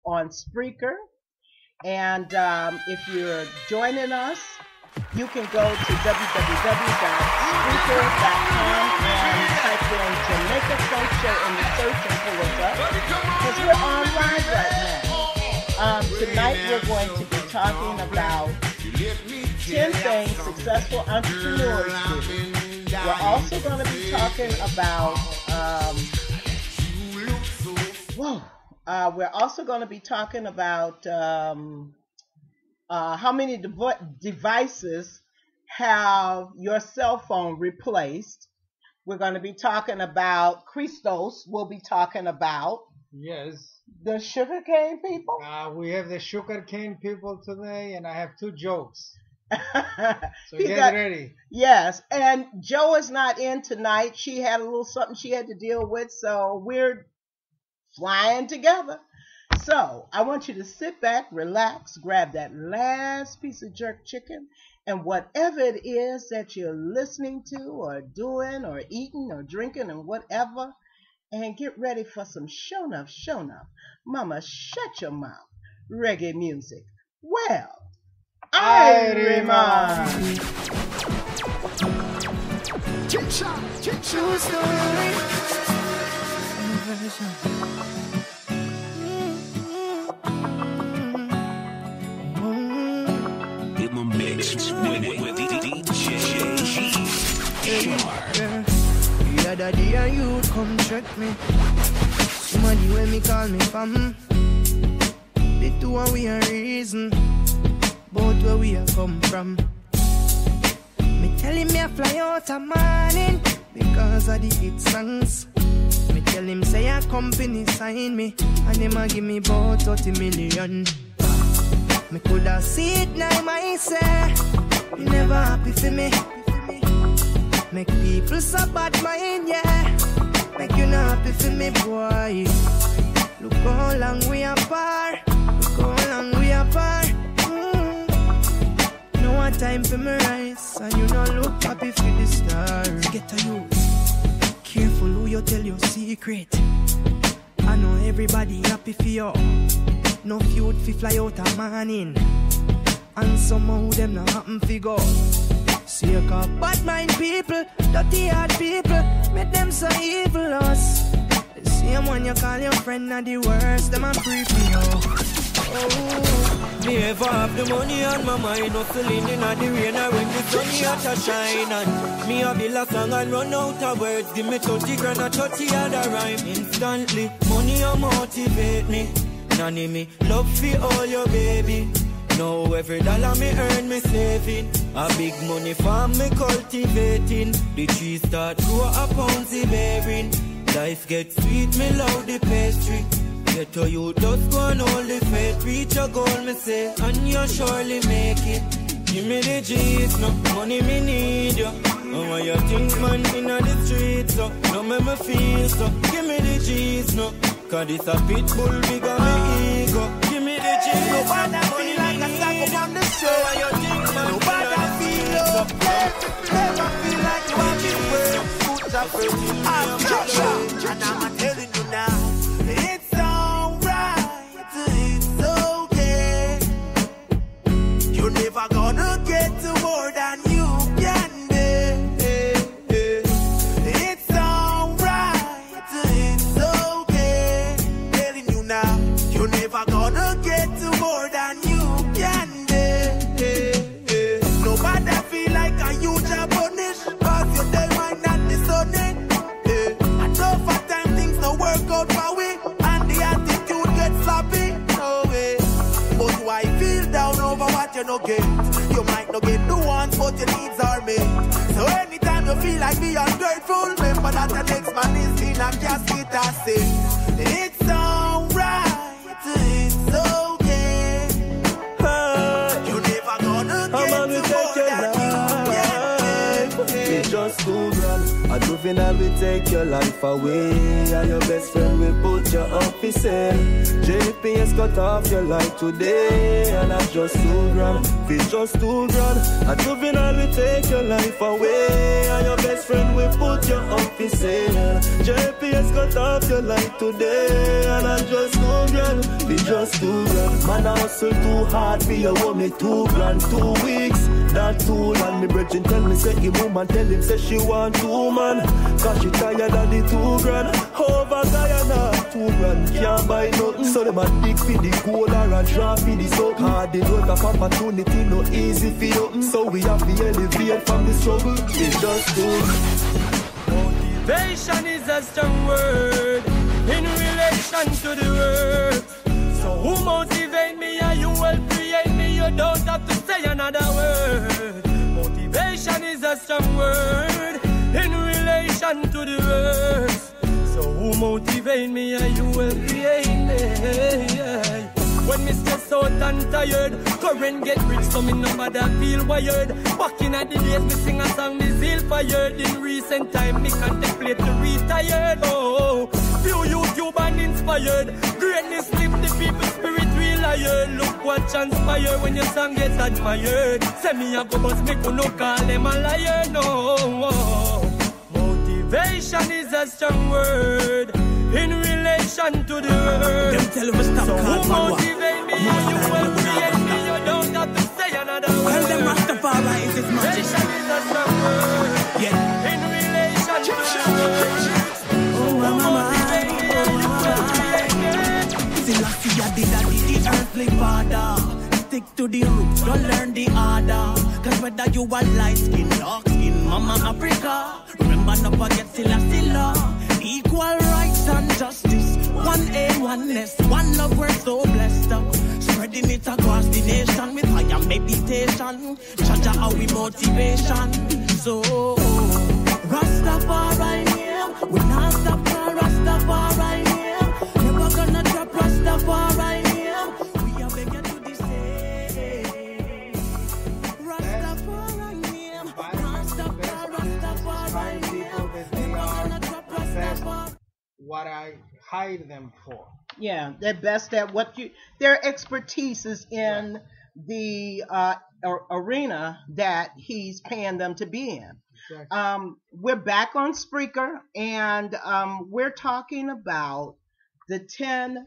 on Spreaker. And if you're joining us, you can go to www.spreaker.com and type in Jamaica Funk Show in the search and pull us up, because we're online right now. Tonight we're going to be talking about 10 things successful entrepreneurs do. We're also going to be talking about how many devices have your cell phone replaced. We're going to be talking about Christos. We'll be talking about the Sugarcane People. We have the Sugarcane People today, and I have 2 jokes. So get ready. Yes, and Joe is not in tonight. She had a little something she had to deal with, so we're flying together. So I want you to sit back, relax, grab that last piece of jerk chicken, and whatever it is that you're listening to or doing or eating or drinking and whatever, and get ready for some show enough. Mama, shut your mouth. Reggae music. Well, IRIE MON. The other day you come check me. Somebody when me call me fam. The two and we a reason both where we a come from. Me tell him me a fly out a morning because of the hit songs. Me tell him say a company sign me and him a give me about 30 million. Me coulda see it now myself. You never happy for me. Make people so bad mind, yeah. Make you not happy for me, boy. Look how long we apart. Look how long we apart. No one time for me rise, and you not look happy for the stars. Get to you. Careful who you tell your secret. I know everybody happy for you. No feud fi fly out a morning, and somehow them not happen fi go. See you call bad mind people, dirty heart people, make them so evil us. The same one you call your friend not the worst, them a free for you. Oh. Me ever have the money on my mind, hustling in the rain or when the sun hot a shine. And me a build a song and run out of words. Give me 30 grand or 30 other rhyme. Instantly, money a motivate me. Nanny me, love for all your baby. Now every dollar me earn me saving. A big money farm me cultivating. The trees start grow a pouncy bearing. Life gets sweet, me love the pastry. Get to you just go and hold the faith. Reach your goal me say, and you surely make it. Give me the G's, no money me need you. And why you think man in the streets, so no make me feel so. Give me the G's, no. Cause this a pit bull bigger me ego. Give me the G's, no. Nobody feel like a sack on the show. Why you think man Nobody feel okay. Never feel like you are the world. I'm Joshua, and I'm telling you now. It's alright, it's okay. You're never gonna get to more than you can be. It's alright, it's okay. Telling you now, you're never gonna get to more than you can be. Nobody feel like a huge punish, cause you're the mind and the sunny. And over time things don't work out for we, and the attitude gets sloppy. No way. But why feel down over what you no get? You might not get the ones, but your needs are met. So anytime you feel like being ungrateful, remember that the next man is in a casket and say, it's alright, it's okay. You're never gonna get to more than you can. It's just too grand. I do juvenile will take your life away, and your best friend will put you up for sale. JPS cut off your life today, and that's just 2 grand. It's just 2 grand. A juvenile will take your life away, and your best friend will put you up for sale. JPS cut off your life today, and that's just 2 grand. It's just 2 grand. Man, I hustle too hard for you, owe me 2 grand. 2 weeks, not too long. Me brethren tell me say him woman, tell him say she want 2 man, cause she tired of the 2 grand. Over Guyana, 2 grand can't buy nothing. So them a dig for the gold or a draw for the soap. Hard the road of opportunity, no easy for you. So we have to elevate from the struggle. It's just too. Motivation is a strong word in relation to the world. So who motivate me and you will create me? You don't have to say another word. Motivation is a strong word in relation to the words. So who motivate me and you will create me. When me stressed out and tired, current get rich so me number that feel wired. Back in the days me sing a song me zeal fired. In recent time me contemplate to retire. Oh, few YouTube and inspired. Greatness lift the people's spirit real higher. Look what transpire when your song gets admired. Say me a go bust me could no call them a liar. No, motivation is a strong word in relation to the word. Them tell me stop So call who man motivate me and you will create me? You don't have to say another word. Well, them Rastafari is this magic. Motivation is a strong word Yeah. in relation to the word. Oh, mama. See, last year the earthly father. Stick to the roots, don't learn the order. Cause whether you are light skin, dark skin, mama Africa. Remember not forget Silla. Equal rights and justice. One aim, oneness, one love, we're so blessed. Spreading it across the nation with higher meditation. Charge our motivation. So, Rastafari here. We not stop for Rastafari here. Never gonna drop Rastafari here. We are begging to the same. Rastafari here. Rastafari here. Never gonna drop Rastafari. What I hire them for. Yeah, they're best at what you. Their expertise is in the arena that he's paying them to be in. Exactly. We're back on Spreaker, and we're talking about the 10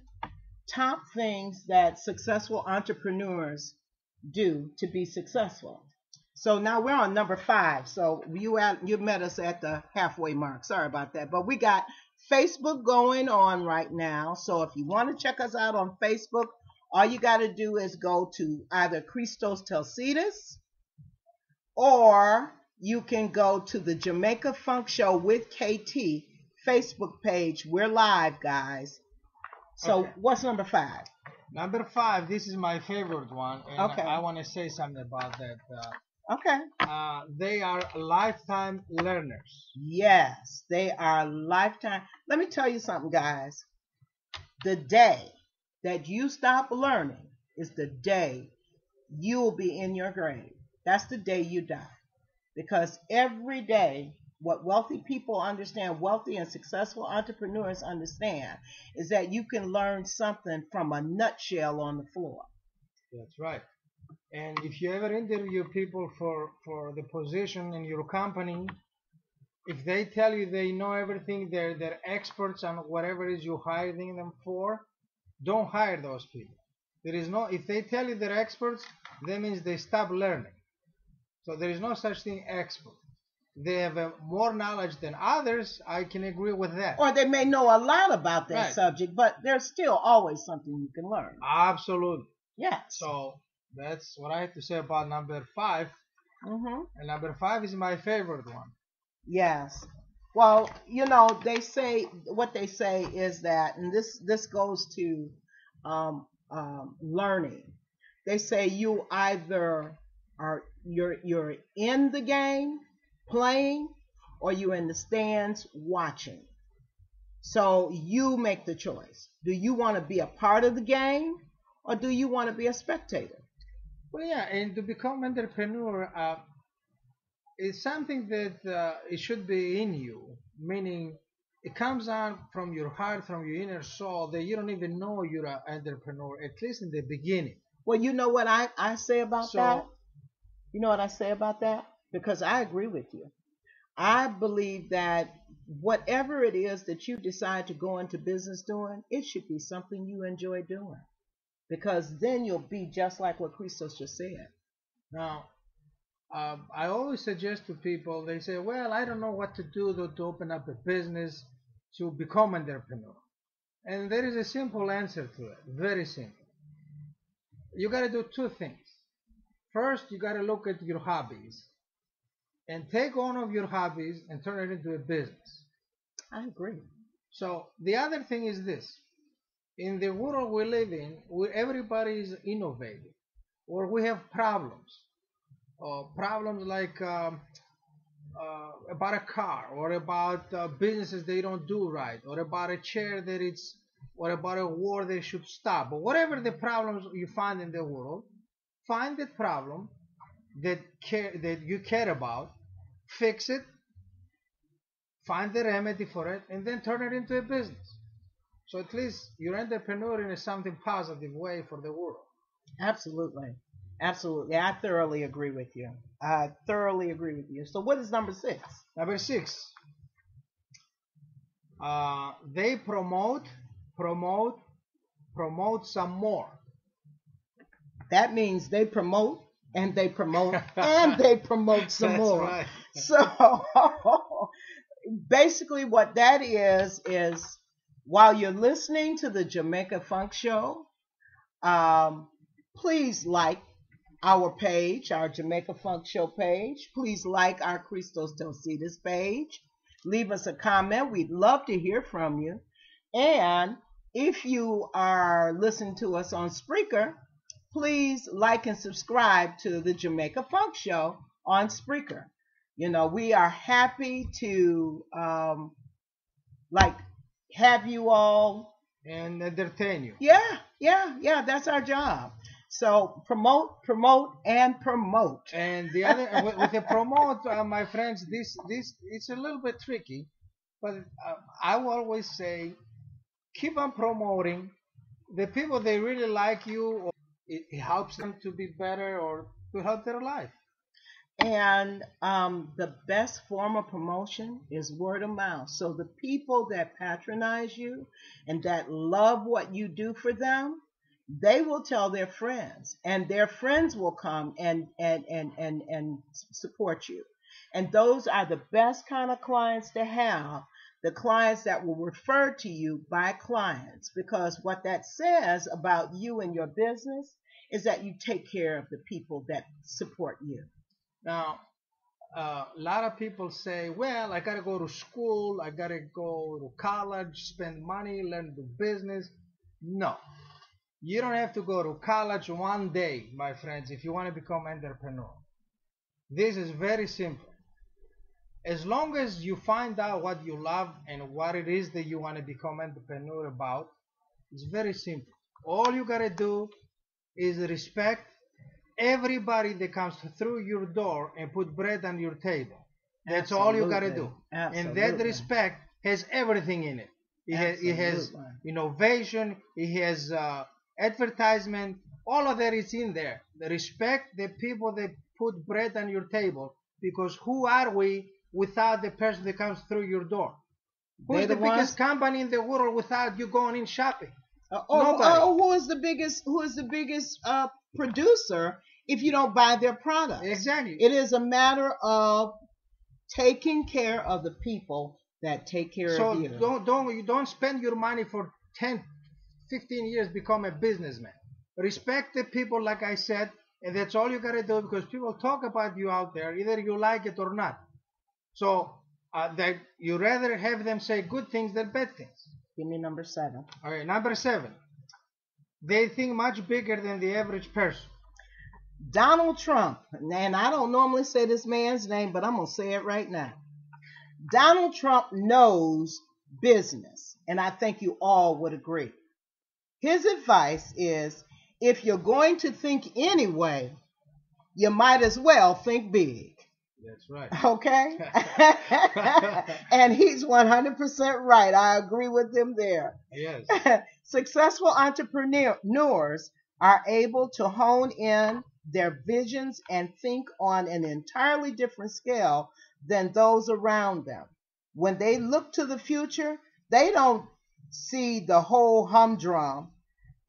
top things that successful entrepreneurs do to be successful. So now we're on number 5. So you met us at the halfway mark. Sorry about that, but we got Facebook going on right now. So if you want to check us out on Facebook, all you got to do is go to either Christos Telcidas, or you can go to the Jamaica Funk Show with KT Facebook page. We're live, guys. So Okay. what's number 5? Number 5, this is my favorite one, and Okay. I want to say something about that. Okay. They are lifetime learners. Yes, they are lifetime. Let me tell you something, guys. The day that you stop learning is the day you'll be in your grave. That's the day you die. Because every day, what wealthy people understand, wealthy and successful entrepreneurs understand, is that you can learn something from a nutshell on the floor. That's right. And if you ever interview people for the position in your company, if they tell you they know everything, they're experts on whatever it is you're hiring them for, don't hire those people. There is no, if they tell you they're experts, that means they stop learning. So there is no such thing expert. They have more knowledge than others. I can agree with that. Or they may know a lot about that Right. subject, but there's still always something you can learn. Absolutely. Yes. So that's what I have to say about number 5. Mm-hmm. And number 5 is my favorite one. Yes. Well, you know, they say what they say is that, and this goes to learning. They say you either you're in the game playing, or you're in the stands watching. So you make the choice. Do you want to be a part of the game, or do you want to be a spectator? Well, yeah, and to become entrepreneur is something that it should be in you. meaning it comes out from your heart, from your inner soul, that you don't even know you're an entrepreneur, at least in the beginning. Well, you know what I say about So, that? You know what I say about that? Because I agree with you. I believe that whatever it is that you decide to go into business doing, it should be something you enjoy doing. Because then you'll be just like what Christos just said. now, I always suggest to people, they say, well, I don't know what to do to open up a business to become an entrepreneur. And there is a simple answer to it, very simple. You got to do two things. First, you got to look at your hobbies and take one of your hobbies and turn it into a business. I agree. So the other thing is this. In the world we live in, everybody is innovative, or we have problems. Problems like about a car, or about businesses they don't do right, or about a chair that it's, or about a war they should stop, or whatever the problems you find in the world, find the problem that you care about, fix it, find the remedy for it, and then turn it into a business. So at least you're entrepreneur in a something positive way for the world. Absolutely. Absolutely. I thoroughly agree with you. I thoroughly agree with you. So what is number 6? Number 6, they promote some more. That means they promote and they promote and they promote some That's more. right. So basically what that is while you're listening to the Jamaica Funk Show, please like our page, our Jamaica Funk Show page. Please like our Christos Delcidas page. Leave us a comment. We'd love to hear from you. And if you are listening to us on Spreaker, please like and subscribe to the Jamaica Funk Show on Spreaker. You know, we are happy to have you all And entertain you. Yeah, that's our job. So promote, and promote. And the other with the promote, my friends, this it's a little bit tricky, but I will always say, keep on promoting. The people, they really like you, or it helps them to be better or to help their life. And the best form of promotion is word of mouth. So the people that patronize you and that love what you do for them, they will tell their friends, and their friends will come and support you. And those are the best kind of clients to have, the clients that will refer to you by clients, because what that says about you and your business is that you take care of the people that support you. Now, a lot of people say, well, I got to go to school, I got to go to college, spend money, learn the business. No, you don't have to go to college one day, my friends, if you want to become an entrepreneur. This is very simple. As long as you find out what you love and what it is that you want to become an entrepreneur about, it's very simple. All you got to do is respect everybody that comes through your door and put bread on your table. That's all you got to do. And that respect has everything in it. It has innovation, it has advertisement, all of that is in there. The respect the people that put bread on your table, because who are we without the person that comes through your door? Who's the biggest company in the world without you going in shopping? Nobody. Who is the biggest producer if you don't buy their products? Exactly. It is a matter of taking care of the people that take care of you. So don't spend your money for 10, 15 years become a businessman. Respect the people, like I said, and that's all you got to do, because people talk about you out there, either you like it or not. So that you rather have them say good things than bad things. Give me number 7. All right, number 7. They think much bigger than the average person. Donald Trump, and I don't normally say this man's name, but I'm going to say it right now. Donald Trump knows business, and I think you all would agree. His advice is, if you're going to think anyway, you might as well think big. That's right. Okay? And he's 100% right. I agree with him there. Yes. Successful entrepreneurs are able to hone in their visions and think on an entirely different scale than those around them. When they look to the future, they don't see the whole humdrum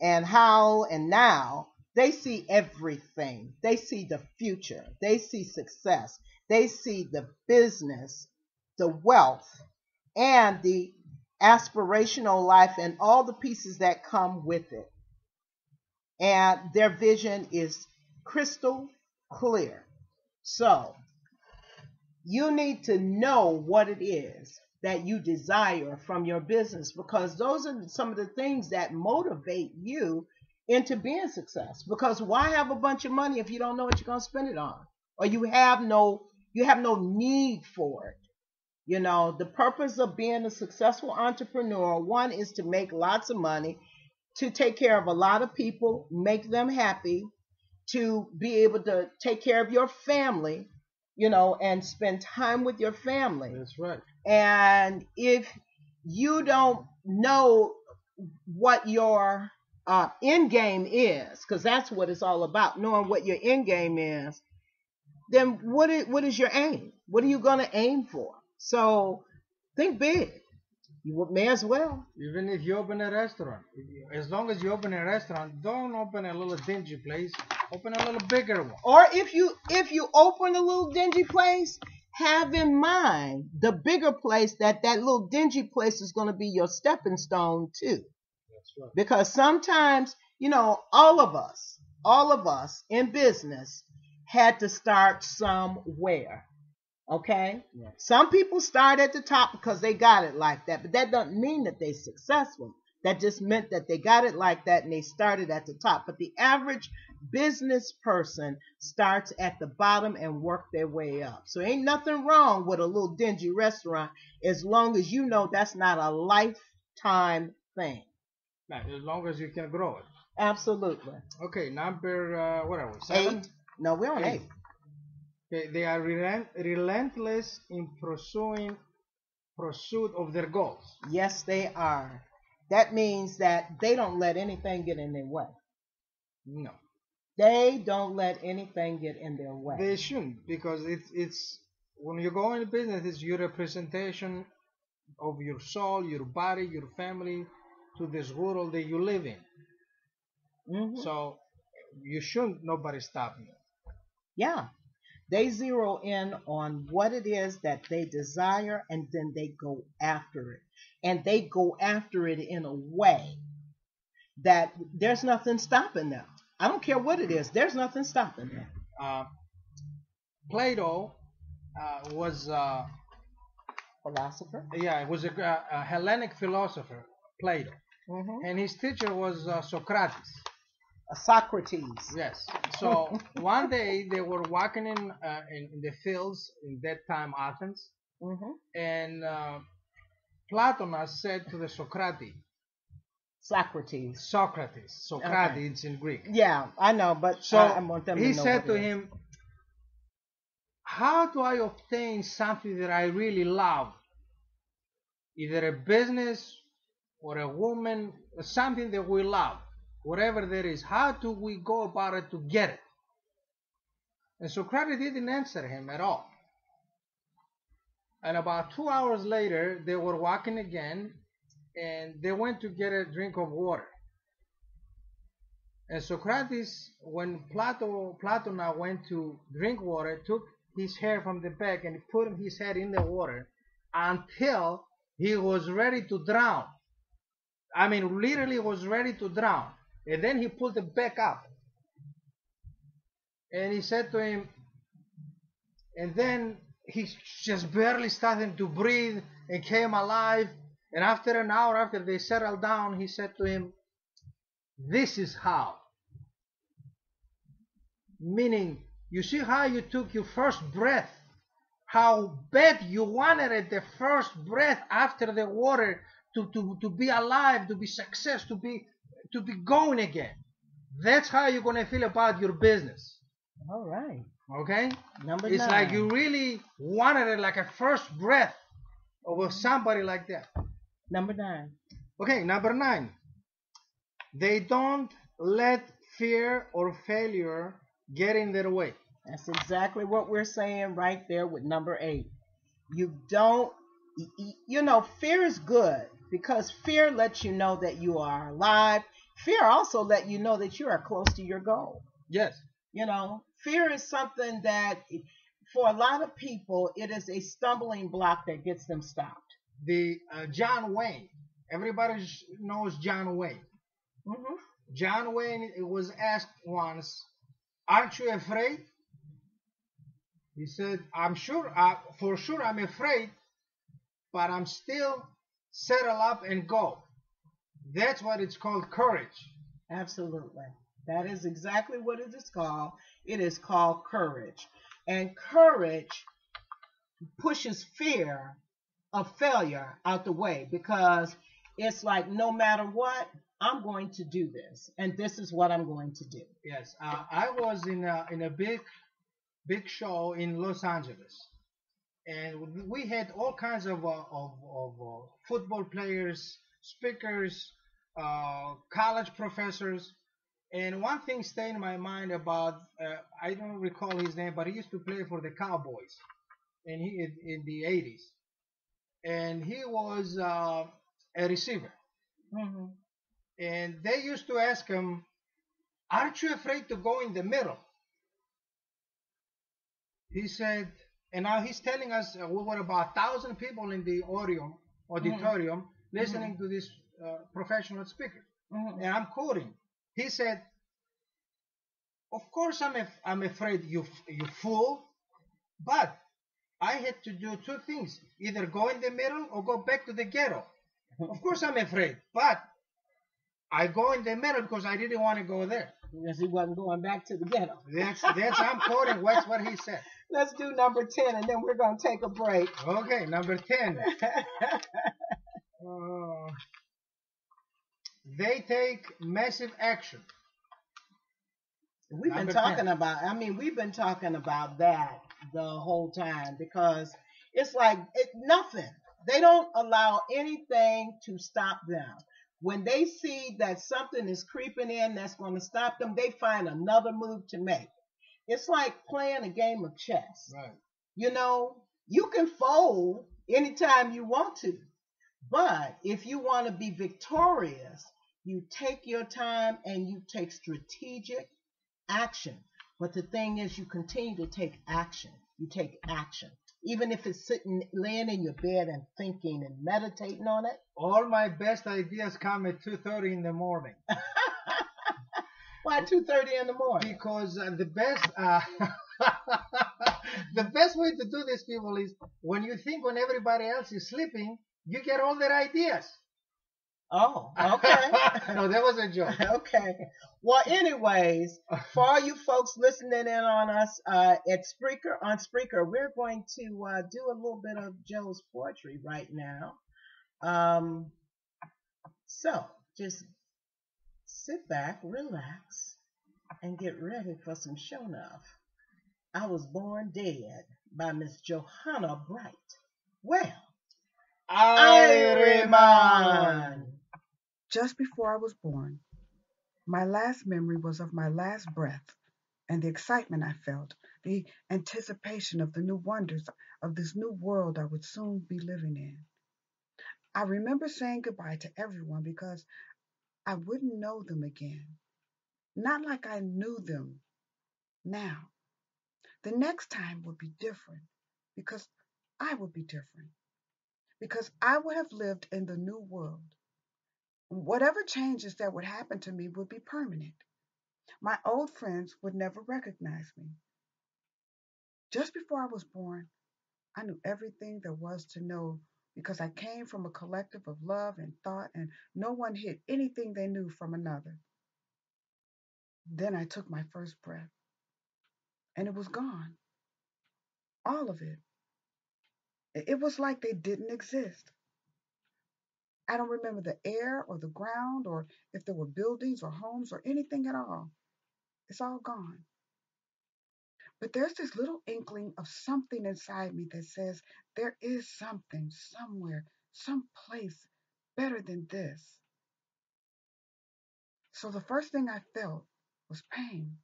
and how and now. They see everything. They see the future. They see success. They see the business, the wealth, and the aspirational life and all the pieces that come with it. And their vision is crystal clear. So, you need to know what it is that you desire from your business, because those are some of the things that motivate you into being success. Because why have a bunch of money if you don't know what you're going to spend it on, or you have no need for it? You know, the purpose of being a successful entrepreneur, one, is to make lots of money, to take care of a lot of people, make them happy, to be able to take care of your family, you know, and spend time with your family. That's right. And if you don't know what your end game is, because that's what it's all about, knowing what your end game is, then what is your aim? What are you going to aim for? So think big. You may as well. Even if you open a restaurant, as long as you open a restaurant, don't open a little dingy place. Open a little bigger one. Or if you open a little dingy place, have in mind the bigger place, that little dingy place is going to be your stepping stone too. That's right. Because sometimes, you know, all of us in business had to start somewhere. Okay? Yeah. Some people start at the top because they got it like that, but that doesn't mean that they're successful. That just meant that they got it like that and they started at the top. But the average business person starts at the bottom and work their way up. So ain't nothing wrong with a little dingy restaurant, as long as you know that's not a lifetime thing. As long as you can grow it. Absolutely. Okay, number, what are we, 7? 8. No, we're on 8. Okay, they are relentless in pursuit of their goals. Yes, they are. That means that they don't let anything get in their way. No. They don't let anything get in their way. They shouldn't, because it's when you go into business, it's your representation of your soul, your body, your family to this world that you live in. Mm-hmm. So you shouldn't nobody stop you. Yeah. They zero in on what it is that they desire, and then they go after it. And they go after it in a way that there's nothing stopping them. I don't care what it is. There's nothing stopping them. Plato was philosopher. Yeah, it was a Hellenic philosopher, Plato, and his teacher was Socrates. Socrates. Yes. So one day they were walking in the fields in that time Athens, and Platonas said to the Socrates. Socrates in Greek. Yeah, I know, but so I want them to know. He said to him, "How do I obtain something that I really love? Either a business or a woman, something that we love, whatever that is. How do we go about it to get it?" And Socrates didn't answer him at all. And about 2 hours later, they were walking again, and they went to get a drink of water. And Socrates, when Plato now went to drink water, took his hair from the back and put his head in the water until he was ready to drown. I mean, literally was ready to drown. And then he pulled it back up. And he said to him, and then he just barely started to breathe and came alive. And after an hour, after they settled down, he said to him, "This is how." Meaning, you see how you took your first breath, how bad you wanted it, the first breath after the water to be alive, to be success, to be going again. That's how you're going to feel about your business. All right. Okay? Number It's nine. like you really wanted it, like a first breath of somebody like that. Number 9. Okay, number 9. They don't let fear or failure get in their way. That's exactly what we're saying right there with number 8. You don't, fear is good because fear lets you know that you are alive. Fear also lets you know that you are close to your goal. Yes. Fear is something that for a lot of people, it is a stumbling block that gets them stopped. The John Wayne, everybody knows John Wayne. Mm-hmm. John Wayne was asked once, "Aren't you afraid?" He said, for sure I'm afraid, but I'm still settle up and go." That's what it's called, courage. Absolutely. That is exactly what it is called. It is called courage. And courage pushes fear of failure out the way because it's like, no matter what, I'm going to do this. And this is what I'm going to do. Yes. I was in a big show in Los Angeles. And we had all kinds of football players, speakers, college professors. And one thing stayed in my mind about, I don't recall his name, but he used to play for the Cowboys in the 80s. And he was a receiver. Mm-hmm. And they used to ask him, "Aren't you afraid to go in the middle?" He said, and now he's telling us we were about 1,000 people in the auditorium Mm-hmm. listening to this professional speaker. Mm-hmm. And I'm quoting. He said, "Of course I'm afraid, you fool, but I had to do two things, either go in the middle or go back to the ghetto. Of course I'm afraid, but I go in the middle because I didn't want to go there." Because he wasn't going back to the ghetto. That's I'm quoting what's what he said. Let's do number 10 and then we're going to take a break. Okay, number 10. They take massive action. We've been talking about that the whole time because it's like nothing. They don't allow anything to stop them. When they see that something is creeping in that's going to stop them, they find another move to make. It's like playing a game of chess. Right. You can fold anytime you want to, but if you want to be victorious, you take your time and you take strategic action. But the thing is, you continue to take action. You take action. Even if it's laying in your bed and thinking and meditating on it. All my best ideas come at 2:30 in the morning. Why 2:30 in the morning? Because the best way to do this, people, is when you think when everybody else is sleeping, you get all their ideas. Oh, okay. No, that was a joke. Okay. Well, anyways, for all you folks listening in on us at Spreaker, we're going to do a little bit of Joe's poetry right now. So just sit back, relax, and get ready for some show enough. I Was Born Dead by Miss Johanna Bright. Well, IRIE MON. Just before I was born, my last memory was of my last breath and the excitement I felt, the anticipation of the new wonders of this new world I would soon be living in. I remember saying goodbye to everyone because I wouldn't know them again. Not like I knew them now. The next time would be different because I would be different. Because I would have lived in the new world. Whatever changes that would happen to me would be permanent. My old friends would never recognize me. Just before I was born, I knew everything there was to know because I came from a collective of love and thought, and no one hid anything they knew from another. Then I took my first breath, and it was gone. All of it. It was like they didn't exist. I don't remember the air or the ground or if there were buildings or homes or anything at all. It's all gone. But there's this little inkling of something inside me that says there is something, somewhere, someplace better than this. So the first thing I felt was pain,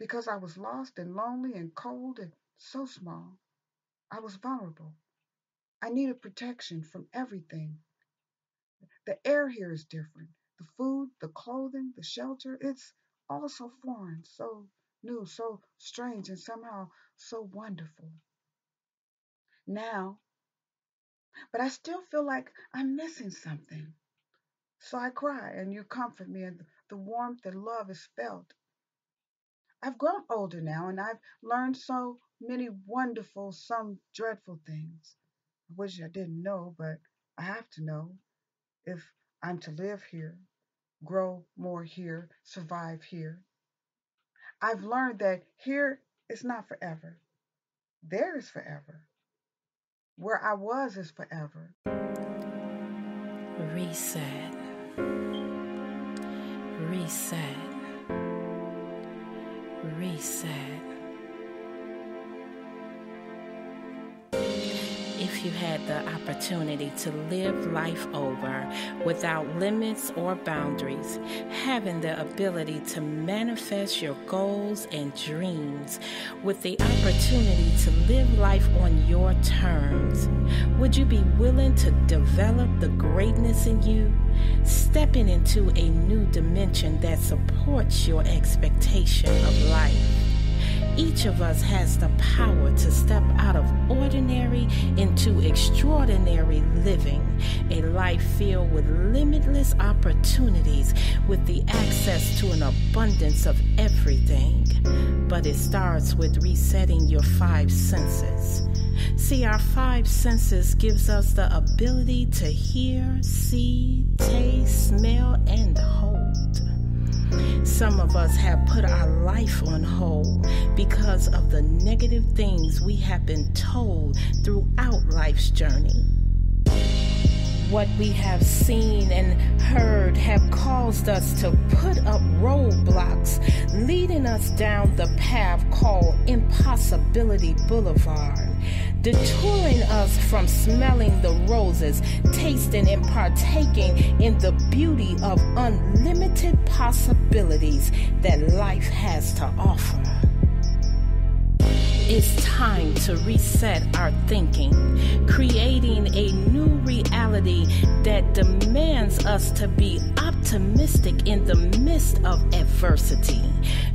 because I was lost and lonely and cold and so small. I was vulnerable. I needed protection from everything. The air here is different. The food, the clothing, the shelter, it's all so foreign, so new, so strange, and somehow so wonderful. Now, but I still feel like I'm missing something. So I cry, and you comfort me, and the warmth and love is felt. I've grown older now, and I've learned so many wonderful, some dreadful things. I wish I didn't know, but I have to know if I'm to live here, grow more here, survive here. I've learned that here is not forever. There is forever. Where I was is forever. Reset. Reset. Reset. If you had the opportunity to live life over without limits or boundaries, having the ability to manifest your goals and dreams with the opportunity to live life on your terms, would you be willing to develop the greatness in you, stepping into a new dimension that supports your expectation of life? Each of us has the power to step out of ordinary into extraordinary living, a life filled with limitless opportunities, with the access to an abundance of everything. But it starts with resetting your 5 senses. See, our 5 senses gives us the ability to hear, see, taste, smell, and hold. Some of us have put our life on hold because of the negative things we have been told throughout life's journey. What we have seen and heard have caused us to put up roadblocks, leading us down the path called Impossibility Boulevard, detouring us from smelling the roses, tasting and partaking in the beauty of unlimited possibilities that life has to offer. It's time to reset our thinking, creating a new reality that demands us to be optimistic in the midst of adversity,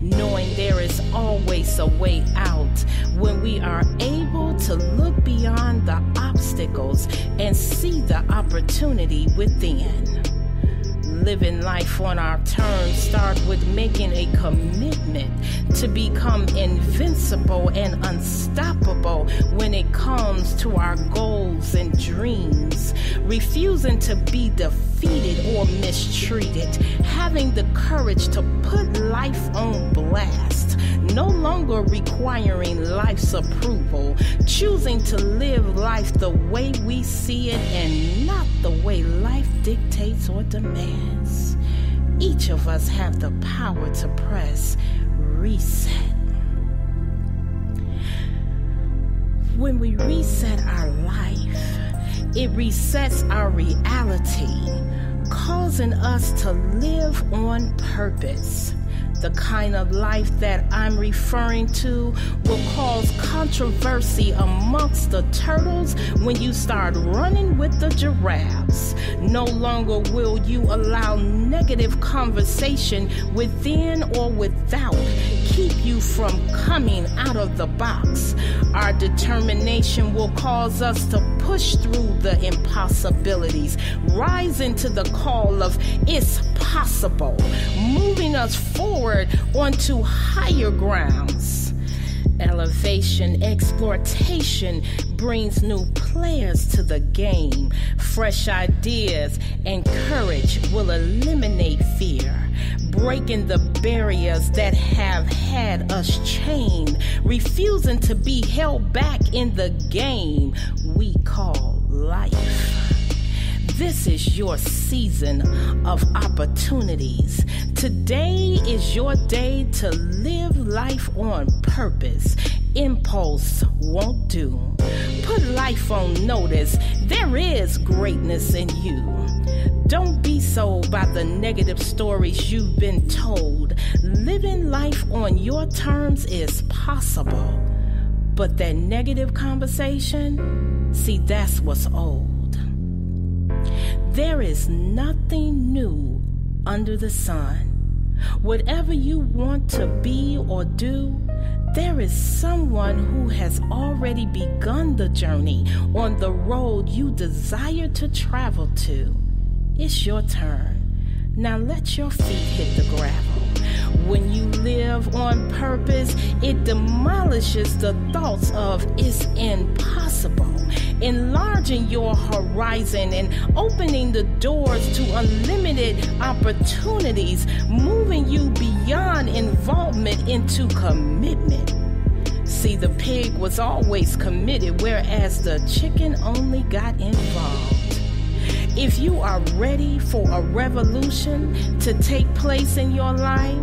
knowing there is always a way out when we are able to look beyond the obstacles and see the opportunity within. Living life on our terms start with making a commitment to become invincible and unstoppable when it comes to our goals and dreams, refusing to be defeated or mistreated, having the courage to put life on blast, no longer requiring life's approval, choosing to live life the way we see it and not the way life dictates or demands. Each of us have the power to press reset. When we reset our life, it resets our reality, causing us to live on purpose. The kind of life that I'm referring to will cause controversy amongst the turtles when you start running with the giraffes. No longer will you allow negative conversation within or without keep you from coming out of the box. Our determination will cause us to push through the impossibilities, rising to the call of it's possible, moving us forward onto higher grounds. Elevation, exploitation brings new players to the game. Fresh ideas and courage will eliminate fear, breaking the barriers that have had us chained, refusing to be held back in the game we call life. This is your season of opportunities. Today is your day to live life on purpose. Impulse won't do. Put life on notice. There is greatness in you. Don't be sold by the negative stories you've been told. Living life on your terms is possible. But that negative conversation, see, that's what's old. There is nothing new under the sun. Whatever you want to be or do, there is someone who has already begun the journey on the road you desire to travel to. It's your turn. Now let your feet hit the gravel. When you live on purpose, it demolishes the thoughts of it's impossible, enlarging your horizon and opening the doors to unlimited opportunities, moving you beyond involvement into commitment. See, the pig was always committed, whereas the chicken only got involved. If you are ready for a revolution to take place in your life,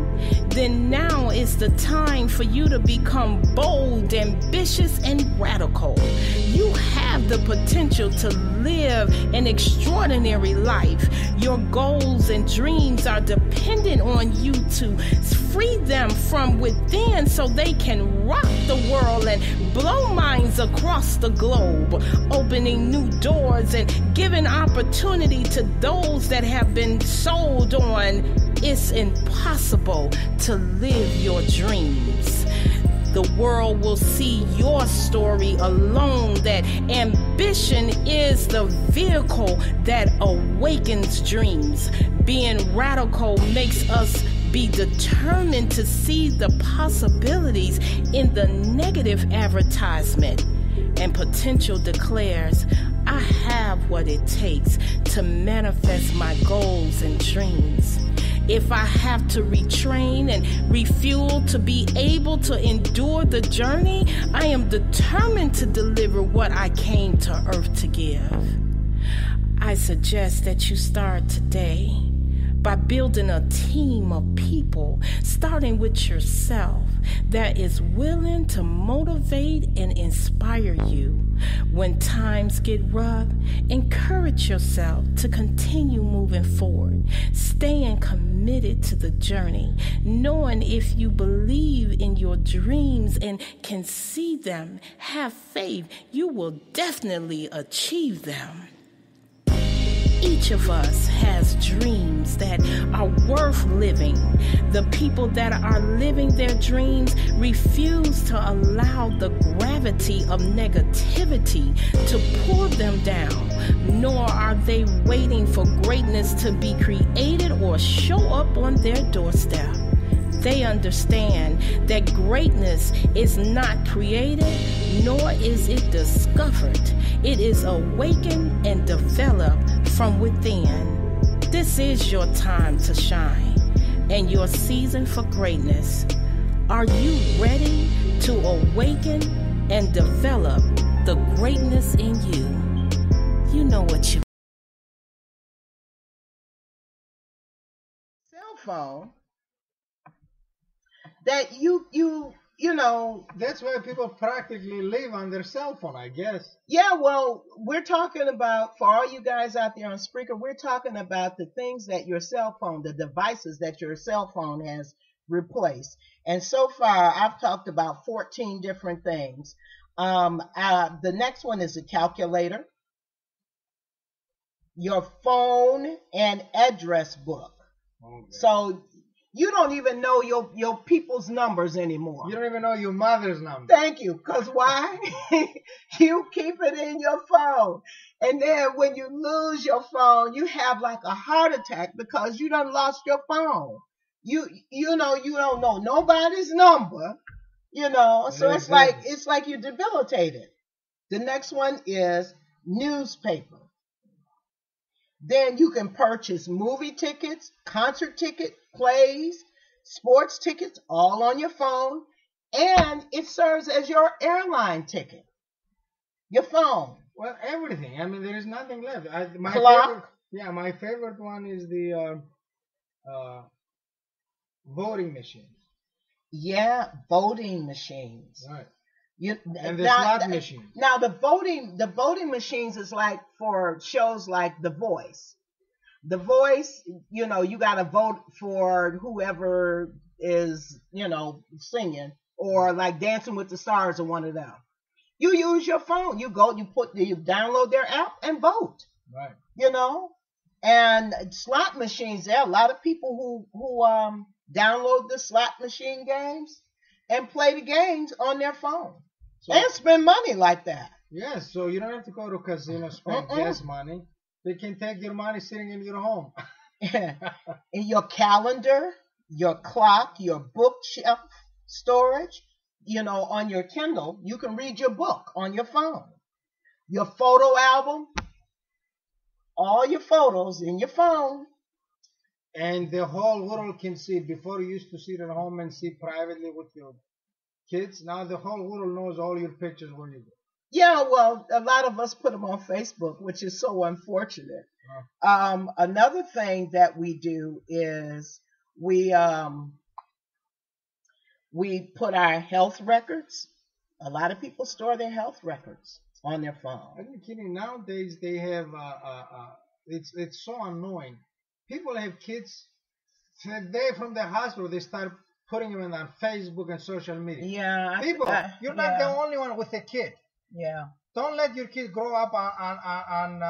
then now is the time for you to become bold, ambitious, and radical. You have the potential to live an extraordinary life. Your goals and dreams are dependent on you to free them from within so they can rock the world and blow minds across the globe, opening new doors and giving opportunity to those that have been sold on it's impossible to live your dreams. The world will see your story alone, that ambition is the vehicle that awakens dreams. Being radical makes us be determined to see the possibilities in the negative advertisement. And potential declares, I have what it takes to manifest my goals and dreams. If I have to retrain and refuel to be able to endure the journey, I am determined to deliver what I came to earth to give. I suggest that you start today by building a team of people, starting with yourself, that is willing to motivate and inspire you. When times get rough, encourage yourself to continue moving forward, staying committed to the journey, knowing if you believe in your dreams and can see them, have faith, you will definitely achieve them. Each of us has dreams that are worth living. The people that are living their dreams refuse to allow the gravity of negativity to pull them down, nor are they waiting for greatness to be created or show up on their doorstep. They understand that greatness is not created, nor is it discovered. It is awakened and developed from within. This is your time to shine and your season for greatness. Are you ready to awaken and develop the greatness in you? You know what you Cell phone that you know. That's why people practically live on their cell phone, I guess. Yeah, well, we're talking about, for all you guys out there on Spreaker, we're talking about the things that your cell phone, the devices that your cell phone has replaced. And so far, I've talked about 14 different things. The next one is a calculator, your phone and address book. Okay. So you don't even know your people's numbers anymore. You don't even know your mother's number. Thank you. Because why? You keep it in your phone. And then when you lose your phone, you have like a heart attack because you done lost your phone. You know, you don't know nobody's number, you know. So it's like you're debilitated. The next one is newspaper. Then you can purchase movie tickets, concert tickets, plays, sports tickets, all on your phone. And it serves as your airline ticket, your phone. Well, everything. I mean, there is nothing left. My Clock? favorite, yeah, my favorite one is the voting machines. Yeah, voting machines. Right. You, And the now, slot machines. now the voting machines is like for shows like The Voice. The Voice, you got to vote for whoever is, singing, or like Dancing with the Stars or one of them. You use your phone. You download their app and vote. Right. And slot machines. There are a lot of people who download the slot machine games and play the games on their phone and spend money like that. Yes, so you don't have to go to a casino, spend gas money. They can take your money sitting in your home. In your calendar, your clock, your bookshelf storage, on your Kindle, you can read your book on your phone. Your photo album, all your photos in your phone. And the whole world can see it. Before you used to sit at home and see privately with your kids. Now the whole world knows all your pictures when you go. Yeah, well, a lot of us put them on Facebook, which is so unfortunate. Another thing that we do is we put our health records. A lot of people store their health records on their phone. Are you kidding? Nowadays they have it's so annoying. People have kids they from the hospital. They start putting them on Facebook and social media. Yeah, people, you're not the only one with a kid. Yeah. Don't let your kid grow up on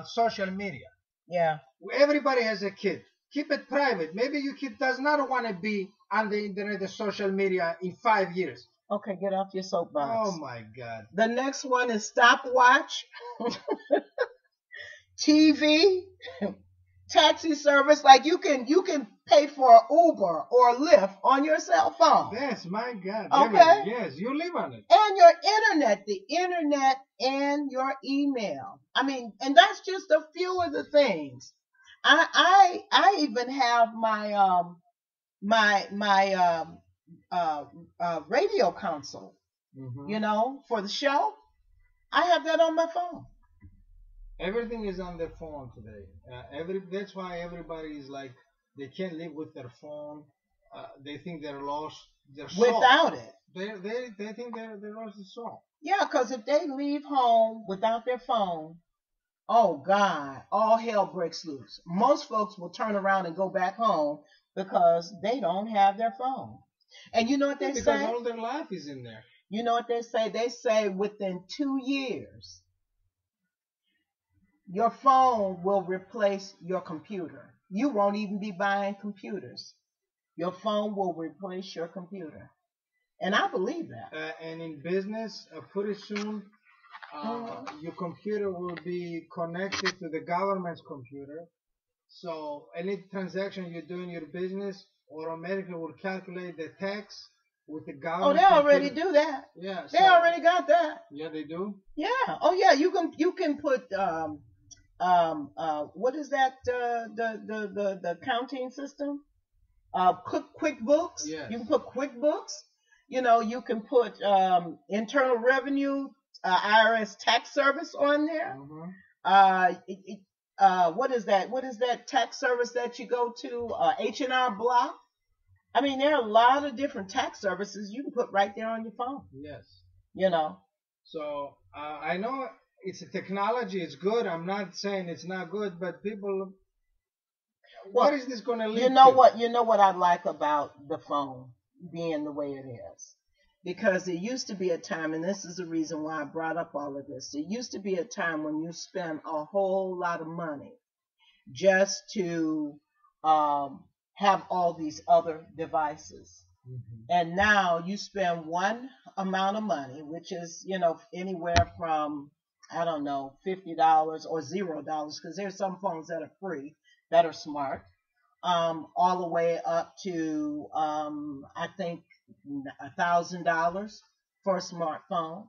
social media. Yeah. Everybody has a kid. Keep it private. Maybe your kid does not want to be on the internet or social media in 5 years. Okay, get off your soapbox. Oh my God. The next one is stopwatch, TV, taxi service. Like you can pay for Uber or Lyft on your cell phone. Yes, my God. Okay. Everything. Yes, you live on it. And your internet, the internet and your email. I mean, and that's just a few of the things. I even have my radio console, for the show. I have that on my phone. Everything is on their phone today. That's why everybody is like they can't live with their phone. They think they're lost. Their soul. Without it, they think they're lost their soul. Yeah, because if they leave home without their phone, oh God, all hell breaks loose. Most folks will turn around and go back home because they don't have their phone. And you know what they say? Because all their life is in there. You know what they say? They say within 2 years, your phone will replace your computer. You won't even be buying computers. Your phone will replace your computer. And I believe that. And in business, pretty soon, your computer will be connected to the government's computer. So any transaction you do in your business automatically will calculate the tax with the government. Oh, they already do that. Yeah. They already got that. Yeah, they do? Yeah. Oh, yeah. You can put what is that? The accounting system? QuickBooks. Yes. You can put QuickBooks. You can put Internal Revenue, IRS tax service on there. What is that? What is that tax service that you go to? H&R Block. I mean, there are a lot of different tax services you can put right there on your phone. Yes. So I know it's a technology. It's good. I'm not saying it's not good, but people. What is this going to lead to? You know what I like about the phone being the way it is? Because there used to be a time, and this is the reason why I brought up all of this. There used to be a time when you spent a whole lot of money just to have all these other devices. And now you spend one amount of money, which is, anywhere from, I don't know, $50 or $0, because there's some phones that are free, that are smart, all the way up to, I think, $1,000 for a smartphone.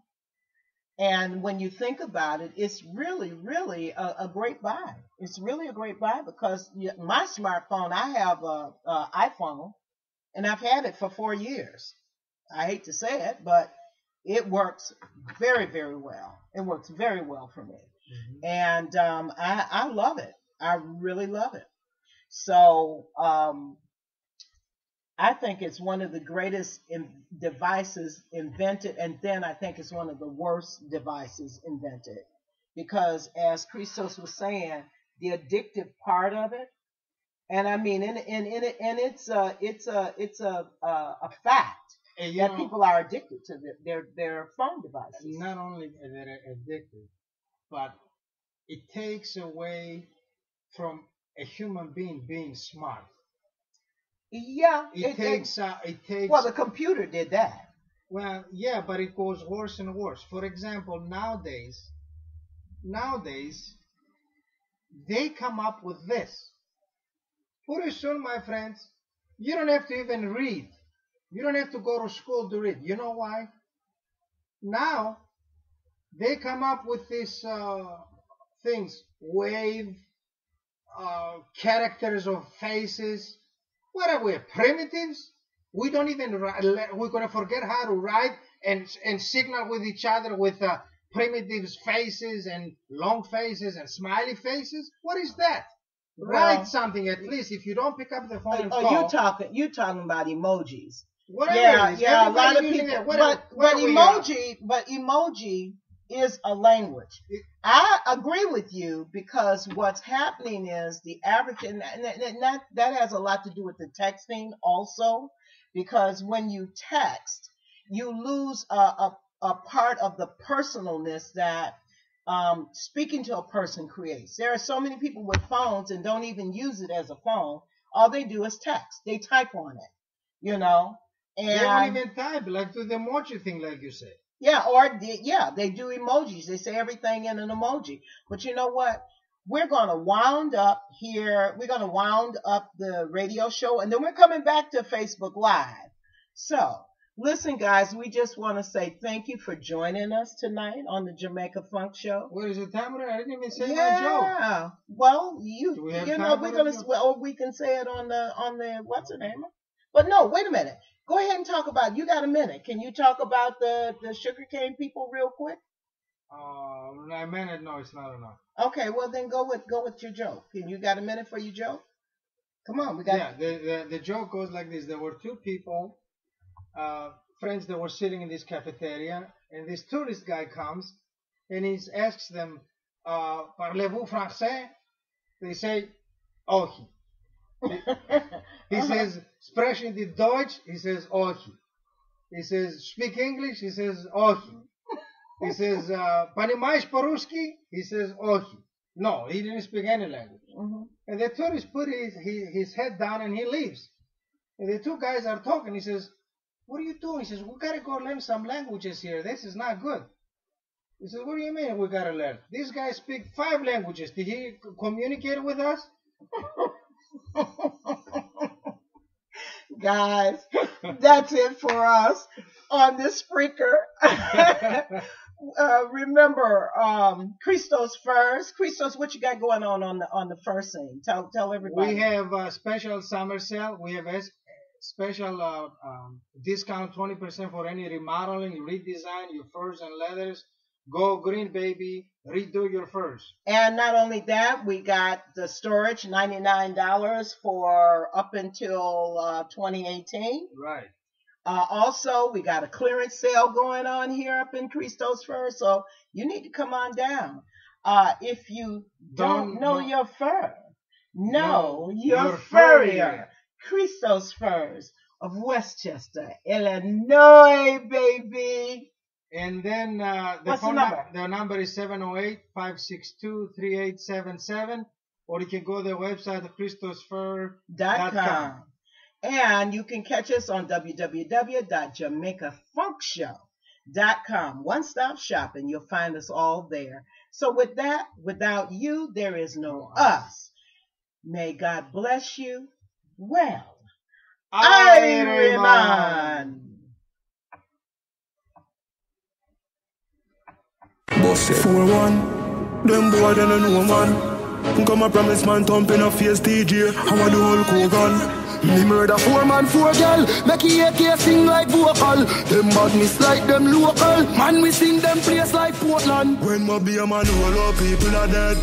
And when you think about it, it's really, really a great buy. It's really a great buy because my smartphone, I have a iPhone, and I've had it for 4 years. I hate to say it, but it works very, very well. It works very well for me. And I love it. I really love it. So I think it's one of the greatest devices invented, and then I think it's one of the worst devices invented, because as Christos was saying, the addictive part of it, and I mean, and it's a fact that people are addicted to their phone devices. Not only they're addicted, but it takes away from a human being smart. Yeah, it takes. Well, the computer did that. Well, yeah, but it goes worse and worse. For example, nowadays, they come up with this. Pretty soon, my friends, you don't have to even read. You don't have to go to school to read. You know why? Now, they come up with these things, wave, characters of faces. What are we, primitives? We don't even, we're going to forget how to write and signal with each other with primitives faces and long faces and smiley faces? What is that? Well, write something at least. If you don't pick up the phone and call. You're talking about emojis. Whatever yeah, a lot of people. But emoji is a language. I agree with you, because what's happening is the average, and that has a lot to do with the texting also, because when you text, you lose a part of the personalness that speaking to a person creates. There are so many people with phones and don't even use it as a phone. All they do is text. They type on it, you know. And they don't even type, like do the emoji thing, like you said. Yeah, they do emojis. They say everything in an emoji. But you know what? We're going to wound up here. We're going to wound up the radio show, and then we're coming back to Facebook Live. So, listen, guys, we just want to say thank you for joining us tonight on the Jamaica Funk Show. What is the time? I didn't even say my joke. Yeah. Well, we're going to, or we can say it on the what's the name? But no, wait a minute. Go ahead and talk about, you got a minute. Can you talk about the Sugarcane People real quick? I meant it. No, it's not enough. Okay, well then go with your joke. Can you got a minute for your joke? Come on, we got. Yeah, the joke goes like this. There were two people, friends that were sitting in this cafeteria, and this tourist guy comes, and he asks them, "Parlez-vous français?" They say, "Ohi." He says, "Sprechen die Deutsch?" He says, "Ohi." He says, "Speak English?" He says, "Ohi." He says, "Понимаешь по-русски?" He says, "Ohi." No, he didn't speak any language. And the tourist put his head down and he leaves. And the two guys are talking. He says, "What are you doing?" He says, "We got to go learn some languages here. This is not good." He says, "What do you mean we got to learn? This guy speaks 5 languages. Did he communicate with us?" Guys, that's it for us on this Spreaker. Remember, Christos first. Christos, what you got going on the first scene? Tell everybody. We have a special summer sale. We have a special discount, 20% for any remodeling, redesign, your furs and leathers. Go green, baby. Redo your furs. And not only that, we got the storage, $99 for up until 2018. Right. Also, we got a clearance sale going on here up in Christos Fur, so you need to come on down. If you don't know your fur, know your furrier. Christos Furs of Westchester, Illinois, baby. And then the number is 708-562-3877, or you can go to the website of christosfur.com. And you can catch us on www.jamaicafunkshow.com. One-stop shopping. You'll find us all there. So with that, without you, there is no us. May God bless you. Well, IRIE MON. Boss 4-1, them boy they don't know man. Come a promise man thumping a face DJ. How I do all Kogan. Me murder 4 man, 4 girl. Make AK sing like vocal. Them badness like them local. Man, we sing them place like Portland. When my be a man, all our people are dead.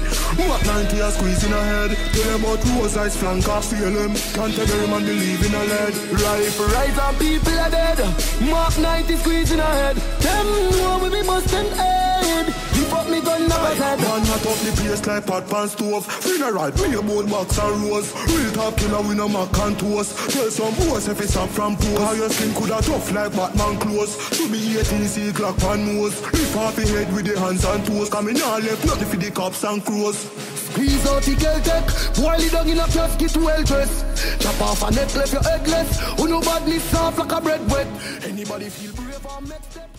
What 90 are squeezing a head. Tell them about rose eyes, flank off, feel them. Can't tell them man believe in a lead. Rifle rise and people are dead. Mark 90 squeezing a head. Them know we be must them head. Give up me gun never head. Man hot up the place like pot pan stove. Funeral, bring your boat box and rose. Real top killer we no mac and toast. Tell some boys if it's up from pose. How your skin coulda tough like Batman clothes. To be 18 clock pan nose. Lift off your head with the hands and toes. Coming now left nothing for the cops and crows. Squeeze out the girl tech. Boil it down in a casket well dressed. Chop off a neck left your headless. Who no badness soft like a bread wet. Anybody feel brave or make step?